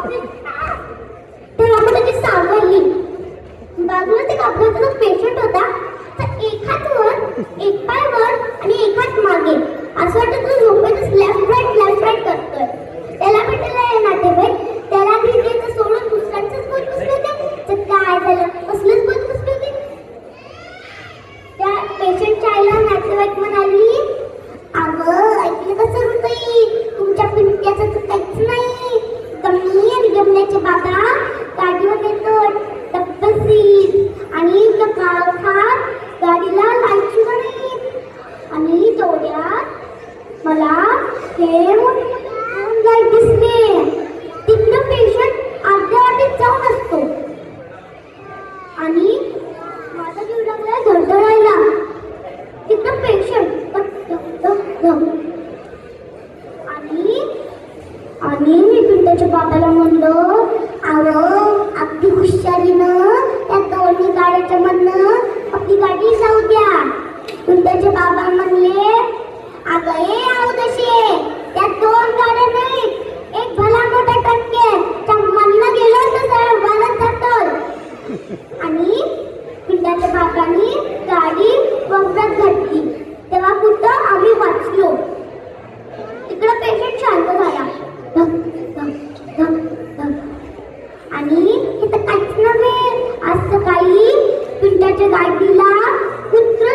बापरे. तेव्हा त्याची सावरली. बाजूला ते अपघाताचा पेशंट होता. तर एक हात वर, एक पाय वर आणि एक हात मागे. असं वाटत तो झोपेतच लेफ्ट राईट करतोय. त्याला भेटलेला नातेवाईक त्याला घ्यायचं सोडून दुसऱ्यांचंच बोल पुसले होते. तर काय झालं, कसलेच बोल पुसले होते. त्या पेशंटच्या आईला नातेवाईक म्हणाली, अगं ऐकलं का सरुताई, तुमच्या पिंट्याचं तर काहीच नाही. गमनी आणि गमण्याचे बाबा गाडीवर येतो टप्पसीत आणि खात गाडीला लाईटची नाही. आणि तेवढ्यात मला हे लाईट दिसले. तिथलं पेशंट अर्ध्या वाटेत जाऊन असतो आणि माझा जीव लागला धडधडायला. तिथलं पेशंट आणि मी पिंट्याच्या बाबाला म्हणलं, अगदी हुशारीनं त्या दोन्ही गाड्याच्या मधनं आपली गाडी जाऊ द्या. पिंट्याचे बाबा म्हणले, अगं ए औदशे, त्या दोन गाड्या नाहीत, एक भला मोठा टक्के त्या मधनं गेलो तर वालत जातो. आणि पिंट्याच्या बाबांनी गाडी वक्रात घातली. तेव्हा कुठं आम्ही वाचलो. तिकडं पेशंट शांत झाला. आणि हे तर काहीच नव्हे, आज सकाळी पिंट्याच्या गाडीला कुत्र